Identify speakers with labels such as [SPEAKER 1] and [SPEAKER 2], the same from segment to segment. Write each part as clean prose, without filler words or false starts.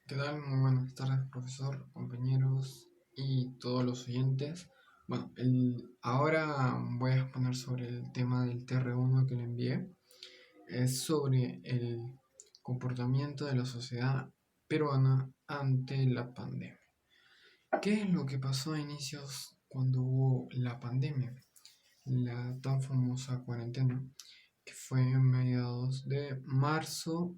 [SPEAKER 1] ¿Qué tal? Muy buenas tardes, profesor, compañeros y todos los oyentes. Bueno, ahora voy a exponer sobre el tema del TR1 que le envié. Es sobre el comportamiento de la sociedad peruana ante la pandemia. ¿Qué es lo que pasó a inicios cuando hubo la pandemia? La tan famosa cuarentena, que fue en mediados de marzo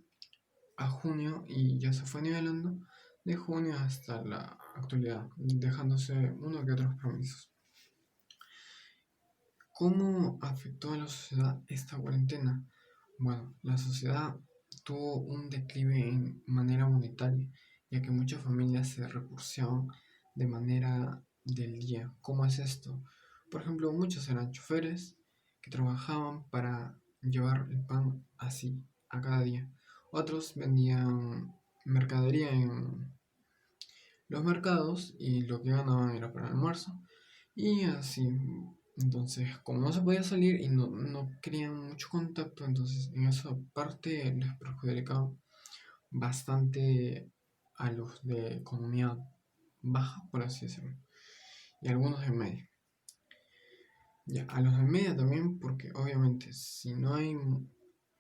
[SPEAKER 1] a junio y ya se fue nivelando de junio hasta la actualidad, dejándose uno que otros permisos. ¿Cómo afectó a la sociedad esta cuarentena? Bueno, la sociedad tuvo un declive en manera monetaria, ya que muchas familias se recursaban de manera del día. ¿Cómo es esto? Por ejemplo, muchos eran choferes que trabajaban para llevar el pan así a cada día. Otros vendían mercadería en los mercados y lo que ganaban era para el almuerzo. Y así, entonces, como no se podía salir y no querían mucho contacto, entonces en esa parte les perjudicaba bastante a los de economía baja, por así decirlo, y algunos de media. Ya, a los de media también, porque obviamente si no hay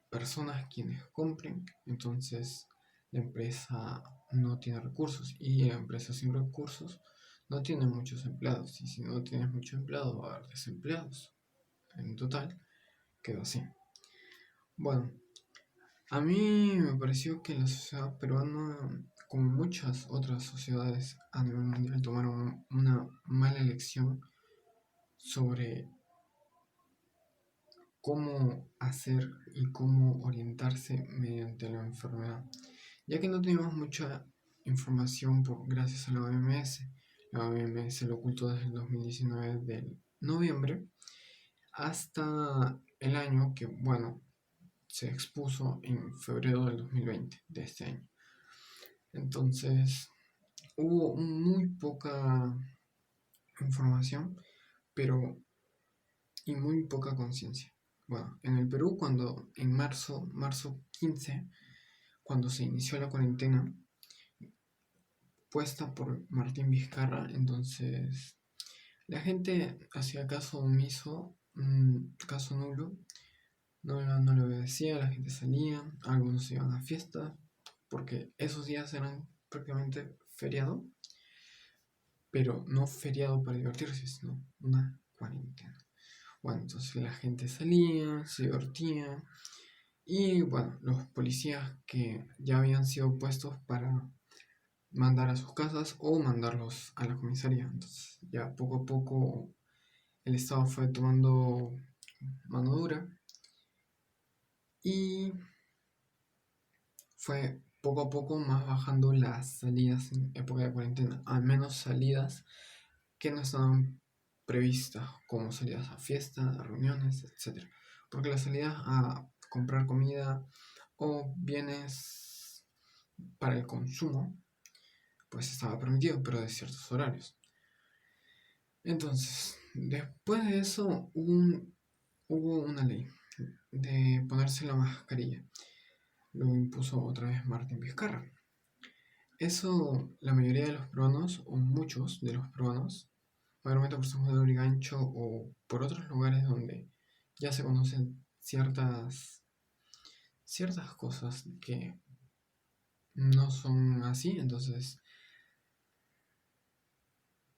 [SPEAKER 1] personas quienes compren, entonces la empresa no tiene recursos y la empresa sin recursos no tiene muchos empleados y si no tienes muchos empleados va a haber desempleados. En total quedó así. Bueno, a mí me pareció que la sociedad peruana, como muchas otras sociedades a nivel mundial, tomaron una mala elección sobre cómo hacer y cómo orientarse mediante la enfermedad, ya que no teníamos mucha información gracias a la OMS. La OMS lo ocultó desde el 2019 del noviembre hasta el año que, bueno, se expuso en febrero del 2020 de este año. Entonces, hubo muy poca información, pero y muy poca conciencia. Bueno, en el Perú, cuando en marzo 15, cuando se inició la cuarentena puesta por Martín Vizcarra, entonces la gente hacía caso omiso, caso nulo, no le obedecía, la gente salía, algunos iban a fiestas, porque esos días eran prácticamente feriado, pero no feriado para divertirse, sino una cuarentena. Bueno, entonces la gente salía, se divertía, y bueno, los policías que ya habían sido puestos para mandar a sus casas o mandarlos a la comisaría. Entonces ya poco a poco el Estado fue tomando mano dura y fue poco a poco más bajando las salidas en época de cuarentena, al menos salidas que no estaban previstas, como salidas a fiestas, a reuniones, etcétera. Porque las salidas a comprar comida o bienes para el consumo, pues estaba permitido, pero de ciertos horarios. Entonces, después de eso hubo una ley de ponerse la mascarilla. Lo impuso otra vez Martín Vizcarra. Eso la mayoría de los peruanos, o muchos de los peruanos, mayormente por San Juan de Lurigancho o por otros lugares donde ya se conocen ciertas cosas que no son así, entonces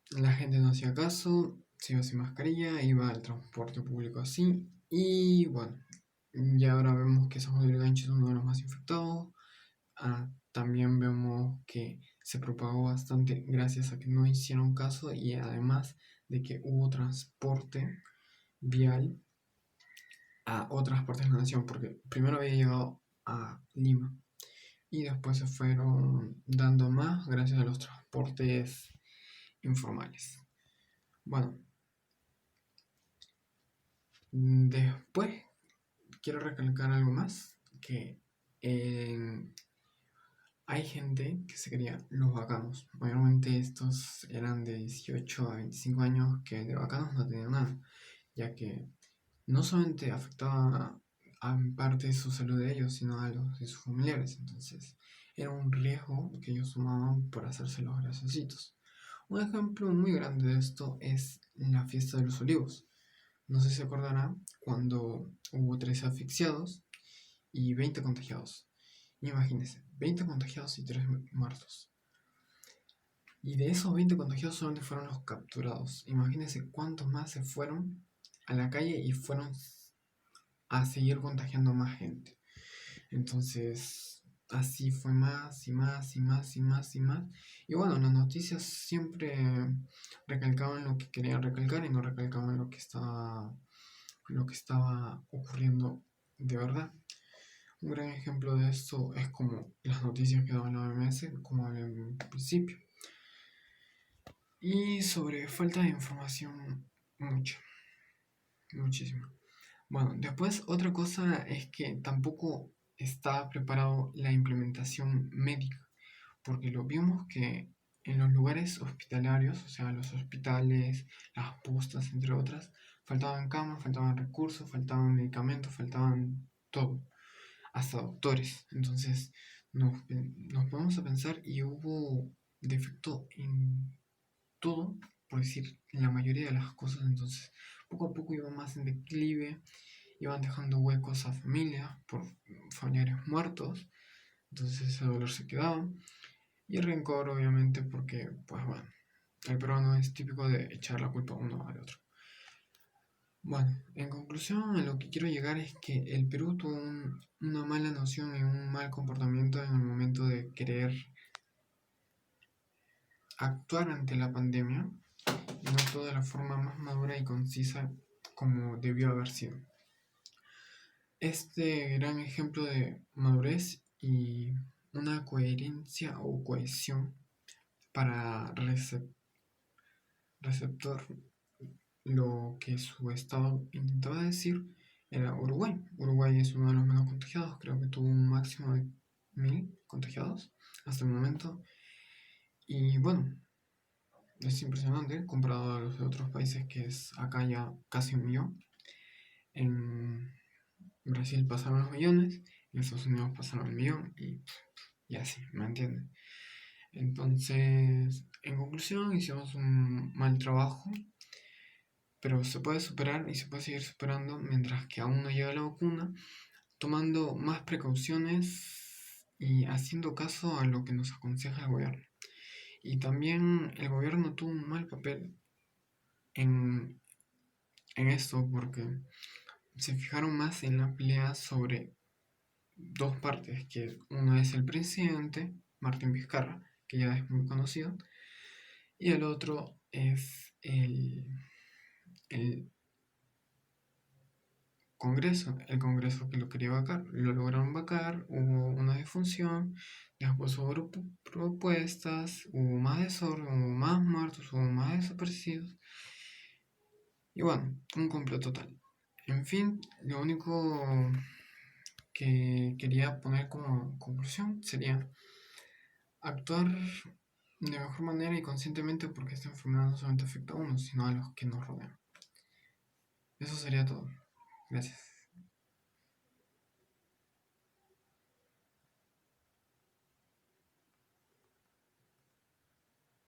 [SPEAKER 1] la gente no hacía caso, se iba sin mascarilla, iba al transporte público así, y bueno, ya ahora vemos que San Juan de Lurigancho es uno de los más infectados. También vemos que se propagó bastante gracias a que no hicieron caso y además de que hubo transporte vial a otras partes de la nación, porque primero había llegado a Lima y después se fueron dando más gracias a los transportes informales. Bueno, después quiero recalcar algo más, que hay gente que se quería los bacanos. Mayormente estos eran de 18 a 25 años que de bacanos no tenían nada, ya que no solamente afectaba a parte de su salud de ellos, sino a los de sus familiares. Entonces, era un riesgo que ellos tomaban por hacerse los grasositos. Un ejemplo muy grande de esto es la fiesta de los olivos. No sé si se acordará cuando hubo 13 asfixiados y 20 contagiados. Imagínense, 20 contagiados y 3 muertos. Y de esos 20 contagiados solamente fueron los capturados. Imagínense cuántos más se fueron a la calle y fueron a seguir contagiando más gente. Entonces, así fue más y más y más y más y más. Y bueno, las noticias siempre recalcaban lo que querían recalcar y no recalcaban lo que estaba ocurriendo de verdad. Un gran ejemplo de esto es como las noticias que daban la OMS, como hablé en principio. Y sobre falta de información, mucha, muchísima. Bueno, después otra cosa es que tampoco está preparado la implementación médica, porque lo vimos que en los lugares hospitalarios, o sea, los hospitales, las postas, entre otras, faltaban camas, faltaban recursos, faltaban medicamentos, faltaban todo, hasta doctores. Entonces nos ponemos a pensar y hubo defecto en todo, por decir, en la mayoría de las cosas. Entonces, poco a poco iba más en declive, iban dejando huecos a familias por familiares muertos, entonces ese dolor se quedaba. Y el rencor, obviamente, porque, pues bueno, el peruano es típico de echar la culpa uno al otro. Bueno, en conclusión, a lo que quiero llegar es que el Perú tuvo una mala noción y un mal comportamiento en el momento de querer actuar ante la pandemia y no actuó de la forma más madura y concisa como debió haber sido. Este gran ejemplo de madurez y una coherencia o cohesión para receptor lo que su estado intentaba decir era Uruguay. Uruguay es uno de los menos contagiados, creo que tuvo un máximo de 1000 contagiados hasta el momento. Y bueno, es impresionante comparado a los de otros países que es acá ya casi 1 millón. En Brasil pasaron los millones, en Estados Unidos pasaron el millón y así, ¿me entienden? Entonces, en conclusión, hicimos un mal trabajo, pero se puede superar y se puede seguir superando mientras que aún no llega la vacuna, tomando más precauciones y haciendo caso a lo que nos aconseja el gobierno. Y también el gobierno tuvo un mal papel en, en esto porque se fijaron más en la pelea sobre dos partes, que uno es el presidente, Martín Vizcarra, que ya es muy conocido, y el otro es el Congreso que lo quería vacar. Lo lograron vacar, hubo una disfunción, después hubo propuestas, hubo más desorden, hubo más muertos, hubo más desaparecidos, y bueno, un complot total. En fin, lo único que quería poner como conclusión sería actuar de mejor manera y conscientemente porque esta enfermedad no solamente afecta a uno, sino a los que nos rodean. Eso sería todo. Gracias.